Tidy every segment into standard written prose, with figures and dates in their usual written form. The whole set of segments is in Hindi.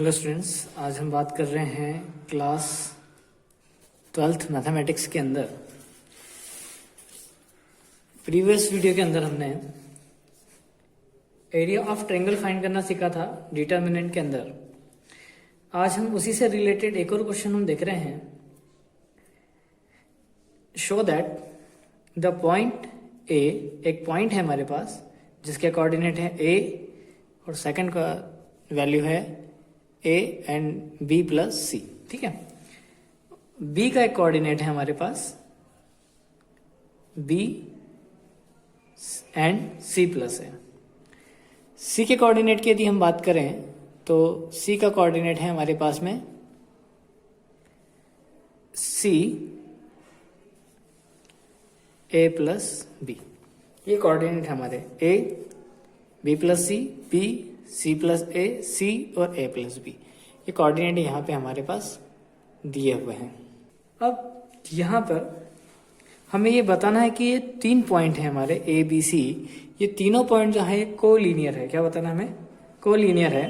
हेलो स्टूडेंट्स, आज हम बात कर रहे हैं क्लास 12th मैथमेटिक्स के अंदर। प्रीवियस वीडियो के अंदर हमने एरिया ऑफ ट्रायंगल फाइंड करना सीखा था डिटर्मिनेंट के अंदर। आज हम उसी से रिलेटेड एक और क्वेश्चन हम देख रहे हैं। Show that the point A, एक पॉइंट है हमारे पास जिसके कोऑर्डिनेट है ए और सेकंड का वैल्यू है ए एंड बी प्लस सी। ठीक है, बी का एक कोऑर्डिनेट है हमारे पास बी एंड सी प्लस है। सी के कोऑर्डिनेट की यदि हम बात करें तो सी का कोऑर्डिनेट है हमारे पास में सी ए प्लस बी। ये कोऑर्डिनेट है हमारे A B plus C, B C plus A, C और ए प्लस बी। ये कोऑर्डिनेट यहाँ पे हमारे पास दिए हुए हैं। अब यहाँ पर हमें ये बताना है कि ये 3 पॉइंट है हमारे ए बी सी। ये तीनों पॉइंट जो है कोलीनियर है। क्या बताना हमें? कोलीनियर है।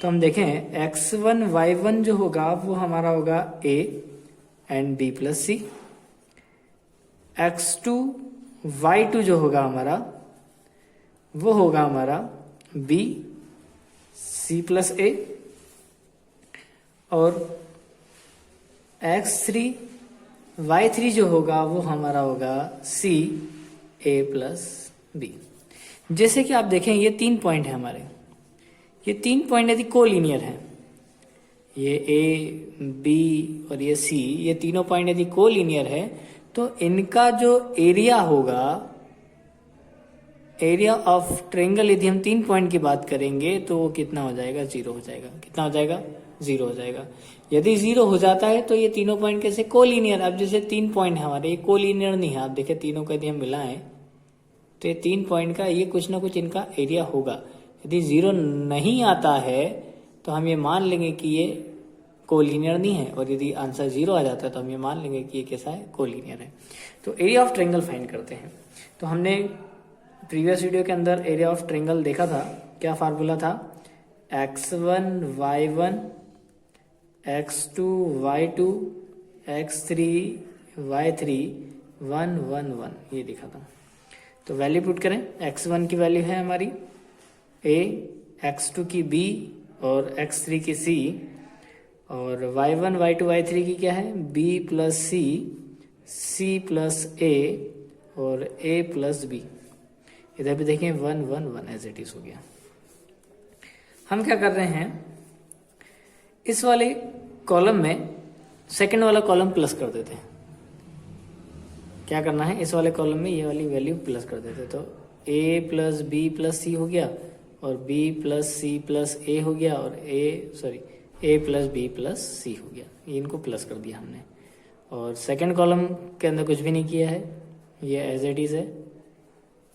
तो हम देखें x1 y1 जो होगा वो हमारा होगा A and B plus C. x2 y2 जो होगा हमारा वो होगा हमारा बी सी प्लस ए, और x3 y3 जो होगा वो हमारा होगा सी ए प्लस बी। जैसे कि आप देखें ये 3 पॉइंट है हमारे। ये 3 पॉइंट यदि कोलीनियर है, ये ए बी और ये सी, ये तीनों पॉइंट यदि कोलीनियर है तो इनका जो एरिया होगा, एरिया ऑफ ट्रायंगल, यदि हम 3 पॉइंट की बात करेंगे तो वो कितना हो जाएगा? 0 हो जाएगा। कितना हो जाएगा? 0 हो जाएगा। यदि 0 हो जाता है तो ये तीनों पॉइंट कैसे? कोलीनियर। अब जैसे 3 पॉइंट है हमारे, ये कोलीनियर नहीं है। आप देखिए तीनों को यदि हम मिलाएं तो ये 3 पॉइंट का ये कुछ ना कुछ इनका एरिया होगा। यदि 0 नहीं आता है तो हम ये मान लेंगे कि ये कोलीनियर नहीं है, और यदि आंसर 0 आ जाता है तो हम ये मान लेंगे कि ये कैसा है? कोलीनियर है। तो एरिया ऑफ ट्रायंगल फाइंड करते हैं। तो हमने प्रीवियस वीडियो के अंदर एरिया ऑफ ट्रायंगल देखा था। क्या फार्मूला था? x1 y1 x2 y2 x3 y3 1 1 1, ये लिखा था। तो वैल्यू पुट करें। x1 की वैल्यू है हमारी a, x2 की b और x3 की c, और y1 y2 y3 की क्या है? b plus c, c plus a और a प्लस b। इधर भी देखें 1 1 1 एज इट इज हो गया। हम क्या कर रहे हैं, इस वाले कॉलम में सेकंड वाला कॉलम प्लस कर देते हैं। क्या करना है? इस वाले कॉलम में ये वाली वैल्यू प्लस कर देते हैं। तो a प्लस बी प्लस सी हो गया, और b प्लस सी प्लस ए हो गया, और a प्लस बी प्लस सी हो गया। ये इनको प्लस कर दिया हमने। और सेकंड कॉलम के अंदर कुछ भी नहीं किया है, ये एज इट इज है,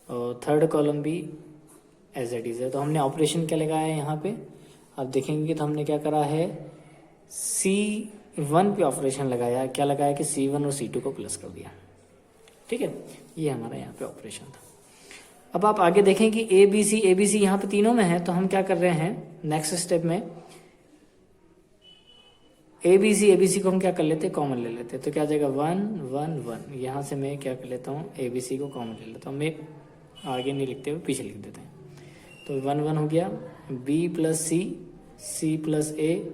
और थर्ड कॉलम भी एज इट इज है। तो हमने ऑपरेशन क्या लगाया है यहाँ पे? आप देखेंगे तो हमने क्या करा है, C1 पे ऑपरेशन लगाया। क्या लगाया कि C1 और C2 को प्लस कर दिया। ठीक है, ये हमारा यहाँ पे ऑपरेशन था। अब आप आगे देखें कि ए बी सी यहाँ पे तीनों में है। तो हम क्या कर रहे हैं, नेक्स्ट स्टेप में ए बी सी को हम क्या कर लेते हैं? कॉमन ले लेते हैं। तो क्या आ जाएगा? 1 1 1। यहाँ से मैं क्या कर लेता हूँ, ए बी सी को कॉमन ले लेता हूँ। मैं आगे नहीं लिखते हुए पीछे लिख देते हैं। तो 1 1 हो गया, बी प्लस सी, सी प्लस ए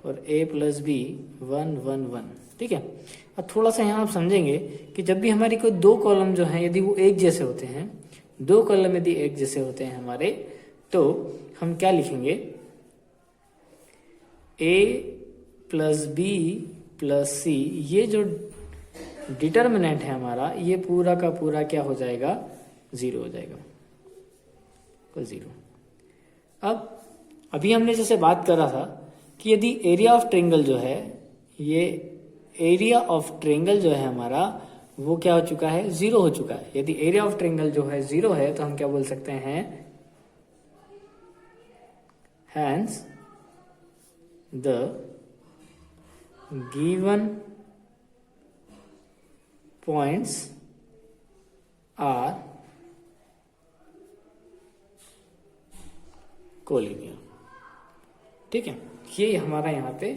और ए प्लस बी 1 1 1। ठीक है। अब थोड़ा सा यहाँ आप समझेंगे कि जब भी हमारी कोई 2 कॉलम जो हैं यदि वो एक जैसे होते हैं, 2 कॉलम यदि एक जैसे होते हैं हमारे, तो हम क्या लिखेंगे? ए प्लस बी प्लस सी, ये जो डिटर्मिनेंट है हमारा, ये पूरा का पूरा क्या हो जाएगा? 0 हो जाएगा। को 0। अब अभी हमने जैसे बात करा था कि यदि एरिया ऑफ ट्रायंगल जो है, ये एरिया ऑफ ट्रायंगल जो है हमारा, वो क्या हो चुका है? 0 हो चुका है। यदि एरिया ऑफ ट्रायंगल जो है 0 है तो हम क्या बोल सकते हैं? Hence the given points are collinear. ठीक है, ये हमारा यहाँ पे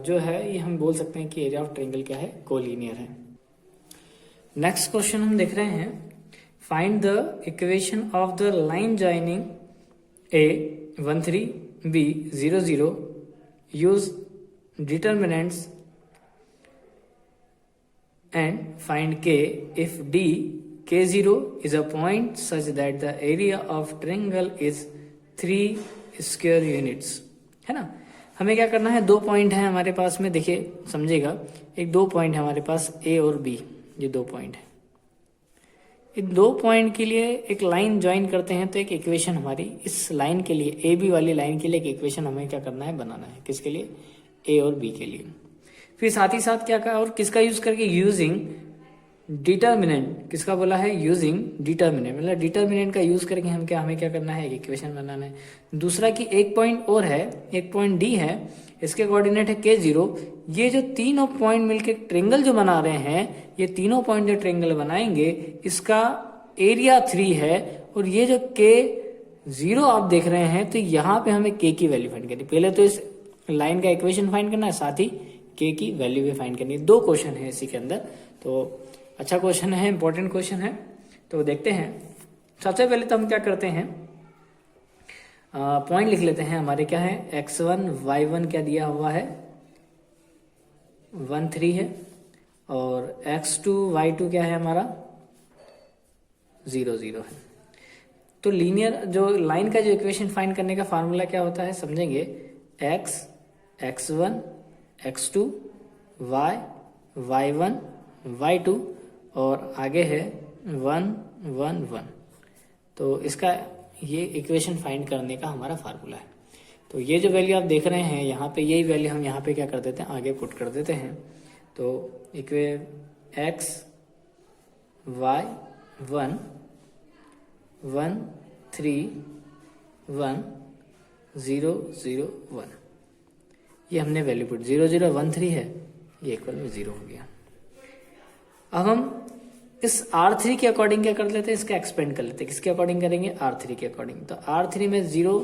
जो है ये हम बोल सकते हैं कि एरिया ऑफ ट्रायंगल क्या है, कोलिनियर है। नेक्स्ट क्वेश्चन हम देख रहे हैं, find the equation of the line joining A 1 3 B 0 0 use determinants and find k if d k0 is a point such that the area of triangle is 3 square units, है ना। हमें क्या करना है, 2 पॉइंट है हमारे पास में, देखिए समझेगा, एक 2 पॉइंट है हमारे पास a और b, ये 2 पॉइंट है। इन 2 पॉइंट के लिए एक लाइन ज्वाइन करते हैं तो एक इक्वेशन हमारी इस लाइन के लिए, ए बी वाली लाइन के लिए एक इक्वेशन हमें क्या करना है, बनाना है। किसके लिए, ए और बी के लिए। फिर साथ ही साथ क्या कहा, और किसका यूज करके, यूजिंग डिटर्मिनेंट, किसका बोला है, यूजिंग डिटर्मिनेंट, मतलब डिटर्मिनेंट का यूज करके हमें क्या करना है, एक इक्वेशन बनाना है। दूसरा कि एक पॉइंट और है, एक पॉइंट डी है, इसके कोऑर्डिनेट है k0। ये जो तीनों पॉइंट मिलके ट्रायंगल जो बना रहे हैं, ये तीनों पॉइंट जो ट्रायंगल बनाएंगे, इसका एरिया 3 है। और ये जो k0 आप देख रहे हैं, तो यहाँ पे हमें k की वैल्यू फाइंड करनी, पहले तो इस लाइन का इक्वेशन फाइंड करना है, साथ ही k की वैल्यू भी फाइंड करनी है। 2 क्वेश्चन है इसी के अंदर, तो अच्छा क्वेश्चन है, इंपॉर्टेंट क्वेश्चन है। तो देखते हैं, सबसे पहले तो हम क्या करते हैं, पॉइंट लिख लेते हैं। हमारे क्या है, x1 y1 क्या दिया हुआ है, 1 3 है, और x2 y2 क्या है हमारा, 0 0 है। तो लीनियर जो लाइन का जो इक्वेशन फाइंड करने का फार्मूला क्या होता है, समझेंगे, x x1 x2 y y1 y2 और आगे है 1 1 1। तो इसका ये इक्वेशन फाइंड करने का हमारा फार्मूला है। तो ये जो वैल्यू आप देख रहे हैं यहाँ पे, यही वैल्यू हम यहाँ पे क्या कर देते हैं, आगे पुट कर देते हैं। तो x y 1 1 3 1 0 0 1, ये हमने वैल्यू पुट, 0 0 1 3 है, ये इक्वल में 0 हो गया। अब हम इस R3 के अकॉर्डिंग क्या कर लेते हैं, इसका एक्सपेंड कर लेते हैं। किसके अकॉर्डिंग करेंगे, R3 के अकॉर्डिंग। तो R3 में 0,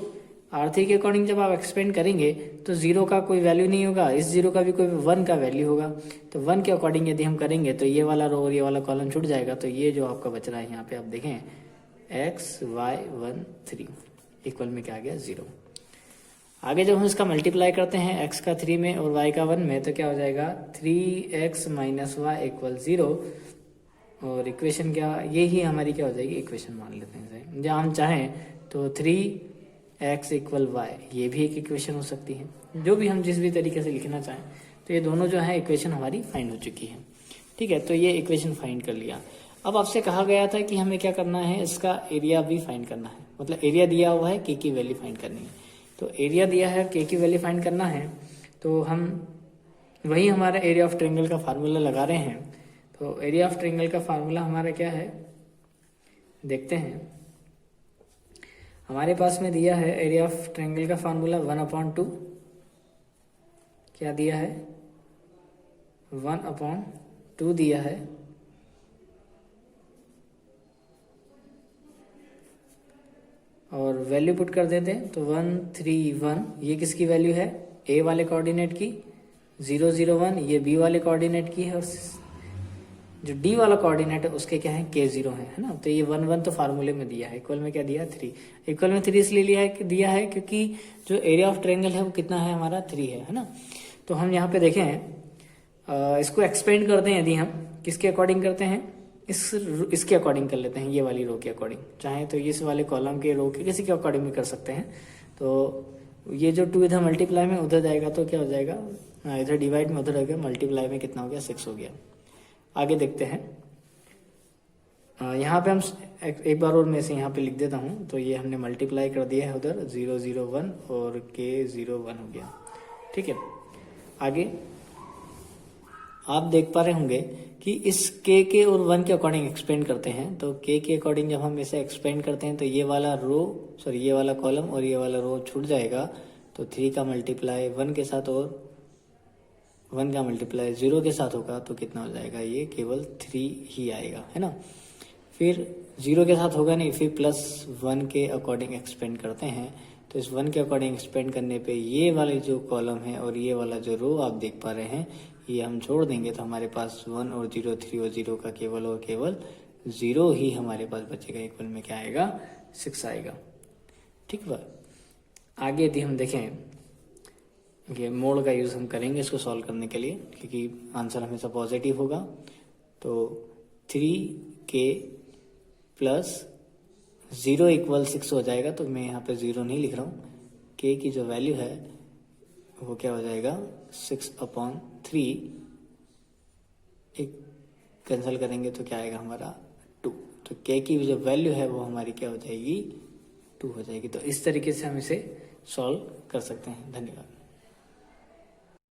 R3 के अकॉर्डिंग जब आप एक्सपेंड करेंगे तो 0 का कोई वैल्यू नहीं होगा, इस 0 का भी कोई 1 का वैल्यू होगा। तो 1 के अकॉर्डिंग यदि हम करेंगे तो ये वाला रो और ये वाला कॉलम छूट जाएगा। तो ये जो आपका बच रहा है यहाँ पे आप देखें, x y 1 3 इक्वल में क्या आ गया, 0। आगे जब हम इसका मल्टीप्लाई करते हैं x का 3 में और y का 1 में, तो क्या हो जाएगा, 3x माइनस y इक्वल 0। और इक्वेशन क्या, ये ही हमारी क्या हो जाएगी, इक्वेशन मान लेते हैं। जब हम चाहें तो 3x इक्वल y, ये भी एक इक्वेशन हो सकती है। जो भी हम जिस भी तरीके से लिखना चाहें, तो ये दोनों जो है इक्वेशन हमारी फाइंड हो चुकी है। ठीक है, तो ये इक्वेशन फाइंड कर लिया। अब आपसे कहा गया था कि हमें क्या करना है, इसका एरिया भी फाइंड करना है, मतलब एरिया दिया हुआ है, k की वैल्यू फाइंड करनी है। तो एरिया दिया है, k की वैल्यू फाइंड करना है, तो हम वही हमारा एरिया ऑफ ट्रायंगल का फार्मूला लगा रहे हैं। तो एरिया ऑफ ट्रायंगल का फार्मूला हमारा क्या है, देखते हैं। हमारे पास में दिया है एरिया ऑफ ट्रायंगल का फार्मूला 1/2, क्या दिया है, 1/2 दिया है, और वैल्यू पुट कर देते हैं। तो 1 3 1, ये किसकी वैल्यू है, ए वाले कोऑर्डिनेट की, 0 0 1 ये बी वाले कोऑर्डिनेट की है, और जो डी वाला कोऑर्डिनेट है उसके क्या है, k0 है ना। तो ये 1 1 तो फार्मूले में दिया है, इक्वल में क्या दिया, 3। इक्वल में 3 इसलिए दिया है क्योंकि जो एरिया ऑफ ट्रायंगल है वो कितना है हमारा, 3 है ना। तो हम यहाँ पे देखें, इसको एक्सपेंड करते हैं, यदि हम किसके अकॉर्डिंग करते हैं, इसके अकॉर्डिंग कर लेते हैं, ये वाली रो के अकॉर्डिंग। चाहे तो इस वाले कॉलम के रो के किसी के अकॉर्डिंग भी कर सकते हैं। तो ये जो 2 इधर मल्टीप्लाई में उधर जाएगा तो क्या हो जाएगा, इधर डिवाइड में उधर हो गया, मल्टीप्लाई में कितना हो गया, 6 हो गया। आगे देखते हैं, यहाँ पे हम एक बार और मैं इसे यहाँ पे लिख देता हूँ। तो ये हमने मल्टीप्लाई कर दिया है उधर, 0 0 1 और k0 1 हो गया। ठीक है, आगे आप देख पा रहे होंगे कि इस k के और 1 के अकॉर्डिंग एक्सपेंड करते हैं। तो k के अकॉर्डिंग जब हम इसे एक्सपेंड करते हैं तो ये वाला ये वाला कॉलम और ये वाला रो छूट जाएगा। तो 3 का मल्टीप्लाई 1 के साथ और 1 का मल्टीप्लाई 0 के साथ होगा, तो कितना हो जाएगा, ये केवल 3 ही आएगा, है ना। फिर 0 के साथ होगा नहीं, फिर +1 के अकॉर्डिंग एक्सपेंड करते हैं तो इस 1 के अकॉर्डिंग एक्सपेंड करने पे ये वाले जो कॉलम है और ये वाला जो रो आप देख पा रहे हैं, ये हम छोड़ देंगे तो हमारे पास 1 और 0, 3 और 0 का केवल और केवल 0 ही हमारे पास बचेगा। इक्वल में क्या आएगा? 6 आएगा। ठीक है। आगे यदि हम देखें, ये मोड का यूज़ हम करेंगे इसको सॉल्व करने के लिए, क्योंकि आंसर हमेशा पॉजिटिव होगा। तो 3k प्लस 0 इक्वल 6 हो जाएगा, तो मैं यहाँ पे 0 नहीं लिख रहा हूँ। k की जो वैल्यू है वो क्या हो जाएगा? 6/3। एक कैंसिल करेंगे तो क्या आएगा हमारा? 2। तो k की जो वैल्यू है वो हमारी क्या हो जाएगी? 2 हो जाएगी। तो इस तरीके से हम इसे सॉल्व कर सकते हैं। धन्यवाद।